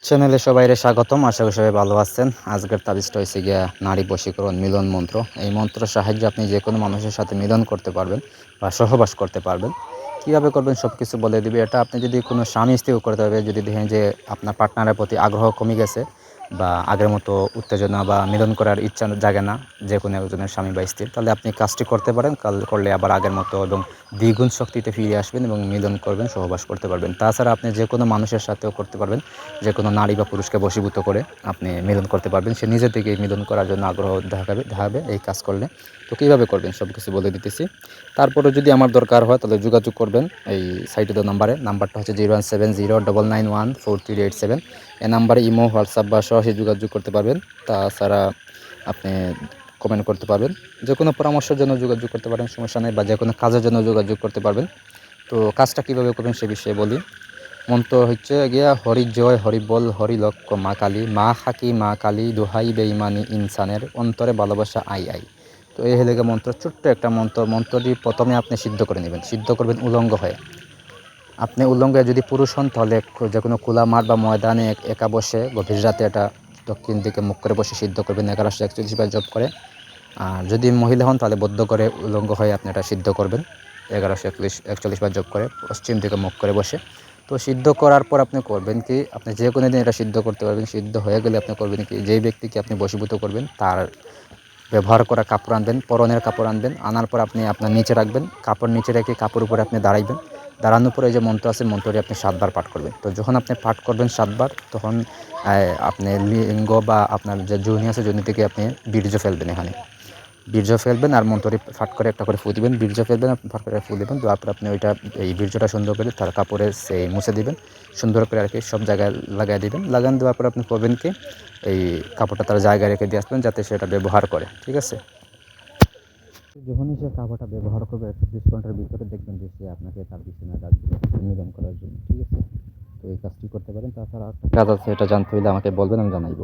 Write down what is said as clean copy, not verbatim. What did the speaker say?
চ্যানেলে সবাইরে স্বাগতম। আশা করি সবাই ভালো আছেন। আজকের তাবিজটা হচ্ছে গিয়া নারী বশীকরণ মিলন মন্ত্র। এই মন্ত্রের সাহায্যে আপনি যে কোনো মানুষের সাথে মিলন করতে পারবেন বা সহবাস করতে পারবেন। কীভাবে করবেন সব কিছু বলে দিবে। এটা আপনি যদি কোনো স্বামী স্ত্রীও করতে হবে, যদি দেখেন যে আপনার পার্টনারের প্রতি আগ্রহ কমে গেছে বা আগের মতো উত্তেজনা বা মিলন করার ইচ্ছা জাগে না যে কোনো একজনের স্বামী বা স্ত্রী, তাহলে আপনি কাজটি করতে পারেন। কাল করলে আবার আগের মতো এবং দ্বিগুণ শক্তিতে ফিরে আসবেন এবং মিলন করবেন, সহবাস করতে পারবেন। তাছাড়া আপনি যে কোনো মানুষের সাথেও করতে পারবেন। যে কোনো নারী বা পুরুষকে বশীভূত করে আপনি মিলন করতে পারবেন। সে নিজে থেকেই মিলন করার জন্য আগ্রহ দেখাবে এই কাজ করলে। তো কীভাবে করবেন সব কিছু বলে দিতেছি। তারপরে যদি আমার দরকার হয় তাহলে যোগাযোগ করবেন এই সাইটে দেওয়া নাম্বারে। নাম্বারটা হচ্ছে 01709914387। এই নাম্বারে ইমো, হোয়াটসঅ্যাপ বা সরাসরি যোগাযোগ করতে পারবেন। তাছাড়া আপনি কমেন্ট করতে পারবেন। যে কোনো পরামর্শের জন্য যোগাযোগ করতে পারেন, সমস্যা নেই, বা যে কোনো কাজের জন্য যোগাযোগ করতে পারবেন। তো কাজটা কীভাবে করবেন সে বিষয়ে বলি। মন্ত্র হচ্ছে গিয়া হরি জয় হরি বল হরি লক্ষ মা কালী মা খাকি মা কালী দোহাই বেঈমানি ইনসানের অন্তরে ভালোবাসা আই আই। তো এই হলে মন্ত্র, ছোট্ট একটা মন্ত্র। মন্ত্রটি প্রথমে আপনি সিদ্ধ করে নেবেন। সিদ্ধ করবেন উলঙ্গ হয়ে। আপনি উলঙ্গে যদি পুরুষ হন তাহলে যে কোনো খোলা মাঠ বা ময়দানে একা বসে গভীর রাতে এটা দক্ষিণ দিকে মুখ করে বসে সিদ্ধ করবেন 1141 বার জপ করে। আর যদি মহিলা হন তাহলে বদ্ধ করে উলঙ্গ হয়ে আপনি এটা সিদ্ধ করবেন 1141 বার জপ করে পশ্চিম দিকে মুখ করে বসে। তো সিদ্ধ করার পর আপনি করবেন কি, আপনি যে কোনো দিন এটা সিদ্ধ করতে পারবেন। সিদ্ধ হয়ে গেলে আপনি করবেন কি, যেই ব্যক্তিকে আপনি বশীভূত করবেন তার ব্যবহার করা কাপড় আনবেন, পরনের কাপড় আনবেন। আনার পর আপনি আপনার নিচে রাখবেন, কাপড় নিচে রেখে কাপড় উপরে আপনি দাঁড়াইবেন। দাঁড়ানোর পরে যে মন্ত্র আছে মন্ত্রটি আপনি 7 বার পাঠ করবেন। তো যখন আপনি পাঠ করবেন 7 বার, তখন আপনি লিঙ্গ বা আপনার যে যোনি আছে যোনি থেকে আপনি বীর্য ফেলবেন। এখানে বীর্য ফেলবেন আর মন্ত্রটি ফাট করে একটা করে ফু দিবেন। বীর্য ফেলবেন, আপনি ফাট করে ফু দিবেন। দেওয়ার পর আপনি ওইটা এই বীর্যটা সুন্দর করে তার কাপড়ে সেই মুছে দিবেন। সুন্দর করে আর কি সব জায়গায় লাগাই দিবেন। লাগান দেওয়ার পর আপনি করবেন কি, এই কাপড়টা তার জায়গায় রেখে দিয়ে আসবেন যাতে সেটা ব্যবহার করে। ঠিক আছে? যখনই সে কাপড়টা ব্যবহার করবে 24 ঘন্টার ভিতরে দেখবেন যে সে আপনাকে তার বিছানায় রাখবে মিলন করার জন্য। ঠিক আছে? তো এই কাজটি করতে পারেন। তাছাড়া একটা কাজ আছে, এটা জানতে হলে আমাকে বলবেন, আমি জানাইব।